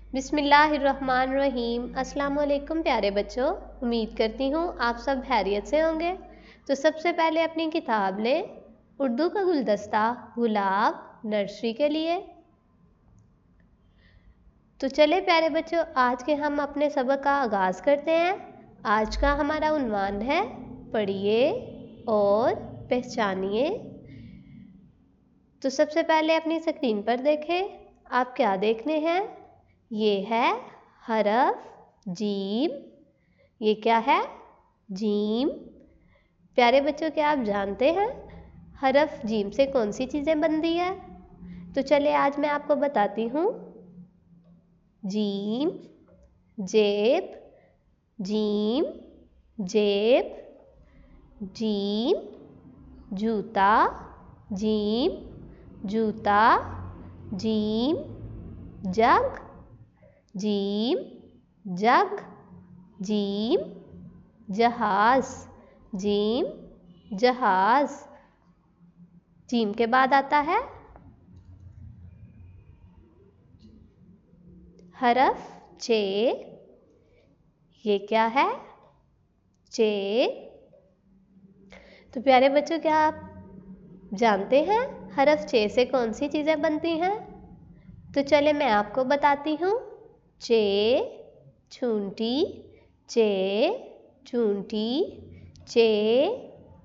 बिस्मिल्लाहिर्रहमानिर्रहीम। अस्सलाम वालेकुम प्यारे बच्चों, उम्मीद करती हूँ आप सब खैरियत से होंगे। तो सबसे पहले अपनी किताब लें, उर्दू का गुलदस्ता गुलाब नर्सरी के लिए। तो चले प्यारे बच्चों, आज के हम अपने सबक का आगाज़ करते हैं। आज का हमारा उन्वान है पढ़िए और पहचानिए। तो सबसे पहले अपनी स्क्रीन पर देखें, आप क्या देखने हैं। ये है हरफ जीम। ये क्या है? जीम। प्यारे बच्चों, क्या आप जानते हैं हरफ जीम से कौन सी चीज़ें बनती है? तो चलिए आज मैं आपको बताती हूँ। जीम जेब, जीम जेब, जीम जूता, जीम जूता, जीम जग, जीम जग, जीम जहाज, जीम जहाज। जीम के बाद आता है हरफ चे। ये क्या है? चे। तो प्यारे बच्चों, क्या आप जानते हैं हरफ चे से कौन सी चीज़ें बनती हैं? तो चले मैं आपको बताती हूँ। चे छूंटी, चे चूंटी, चे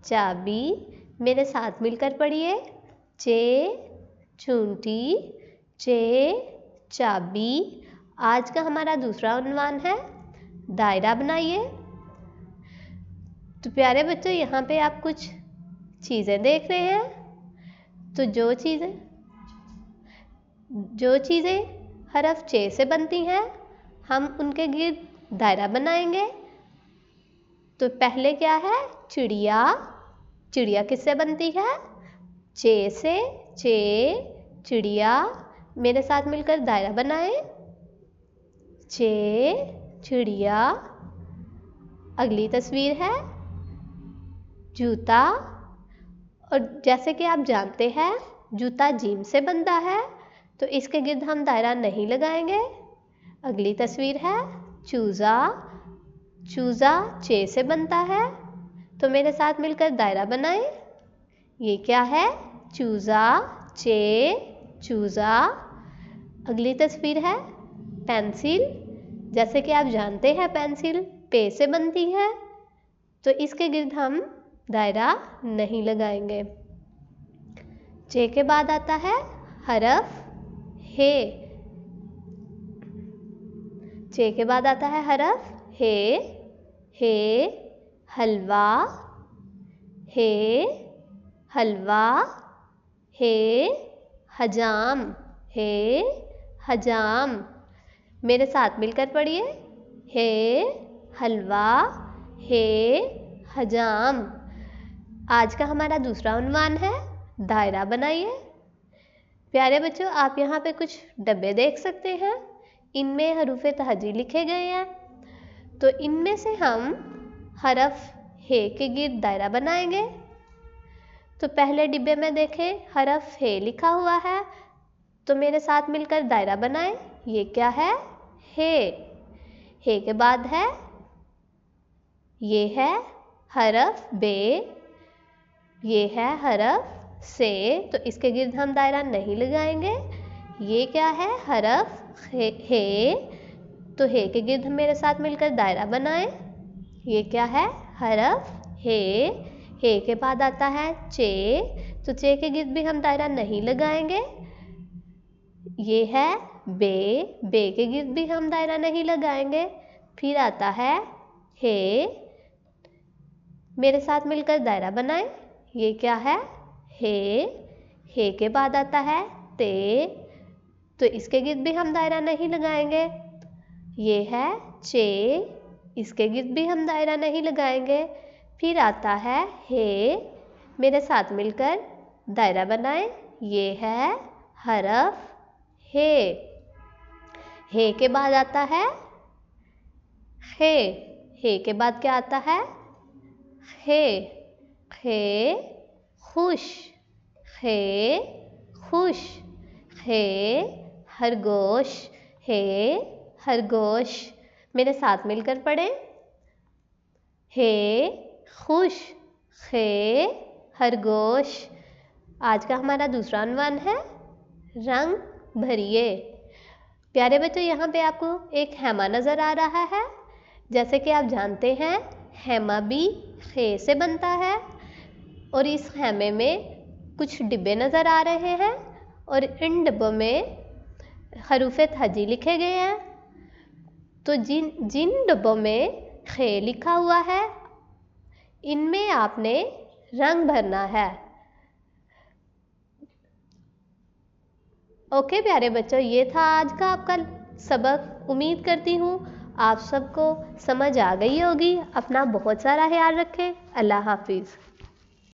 चाबी। मेरे साथ मिलकर पढ़िए। चे छूंटी, चे चाबी। आज का हमारा दूसरा उन्वान है दायरा बनाइए। तो प्यारे बच्चों, यहाँ पे आप कुछ चीज़ें देख रहे हैं। तो जो चीज़ें हरफ चे से बनती हैं, हम उनके गिर्द दायरा बनाएंगे। तो पहले क्या है? चिड़िया। चिड़िया किससे बनती है? चे से। चे चिड़िया। मेरे साथ मिलकर दायरा बनाएं। चे चिड़िया। अगली तस्वीर है जूता। और जैसे कि आप जानते हैं जूता जीम से बनता है, तो इसके गिर्द हम दायरा नहीं लगाएंगे। अगली तस्वीर है चूज़ा। चूज़ा चे से बनता है, तो मेरे साथ मिलकर दायरा बनाएं। ये क्या है? चूज़ा चे चूज़ा। अगली तस्वीर है पेंसिल। जैसे कि आप जानते हैं पेंसिल पे से बनती है, तो इसके गिर्द हम दायरा नहीं लगाएंगे। चे के बाद आता है हरफ हे। चे के बाद आता है हरफ हे। हे हलवा, हे हलवा, हे हजाम, हे हजाम। मेरे साथ मिलकर पढ़िए। हे हलवा, हे हजाम। आज का हमारा दूसरा उन्वान है दायरा बनाइए। प्यारे बच्चों, आप यहाँ पे कुछ डब्बे देख सकते हैं। इनमें हरूफ तहजी लिखे गए हैं। तो इनमें से हम हरफ हे के गिर्द दायरा बनाएंगे। तो पहले डिब्बे में देखें हरफ हे लिखा हुआ है, तो मेरे साथ मिलकर दायरा बनाएं। ये क्या है? हे। हे के बाद है ये है हरफ बे। ये है हरफ से, तो इसके गिर्द हम दायरा नहीं लगाएंगे। ये क्या है? हरफ हे। तो हे के गिर्द मेरे साथ मिलकर दायरा बनाएं। ये क्या है? हरफ हे। हे के बाद आता है चे, तो चे के गिर्द भी हम दायरा नहीं लगाएंगे। ये है बे। बे के गिर्द भी हम दायरा नहीं लगाएंगे। फिर आता है हे। मेरे साथ मिलकर दायरा बनाएं। ये क्या है? हे। हे के बाद आता है ते, तो इसके गिर्द भी हम दायरा नहीं लगाएंगे। ये है चे। इसके गिर्द भी हम दायरा नहीं लगाएंगे। फिर आता है हे। मेरे साथ मिलकर दायरा बनाएं। ये है हरफ हे। हे के बाद आता है हे। हे के बाद क्या आता है? हे। हे खुश, हे खुश, हे खरगोश, हे खरगोश। मेरे साथ मिलकर पढ़ें। हे खुश, खे खरगोश। आज का हमारा दूसरा अनवान है रंग भरिए। प्यारे बच्चों, यहाँ पे आपको एक हैमा नज़र आ रहा है। जैसे कि आप जानते हैं हैमा भी खे से बनता है और इस हैमे में कुछ डिब्बे नज़र आ रहे हैं और इन डिब्बों में हरूफे थजी लिखे गए हैं। तो जिन जिन डिब्बों में खे लिखा हुआ है इनमें आपने रंग भरना है। ओके प्यारे बच्चों, ये था आज का आपका सबक। उम्मीद करती हूँ आप सबको समझ आ गई होगी। अपना बहुत सारा ख्याल रखें। अल्लाह हाफिज़।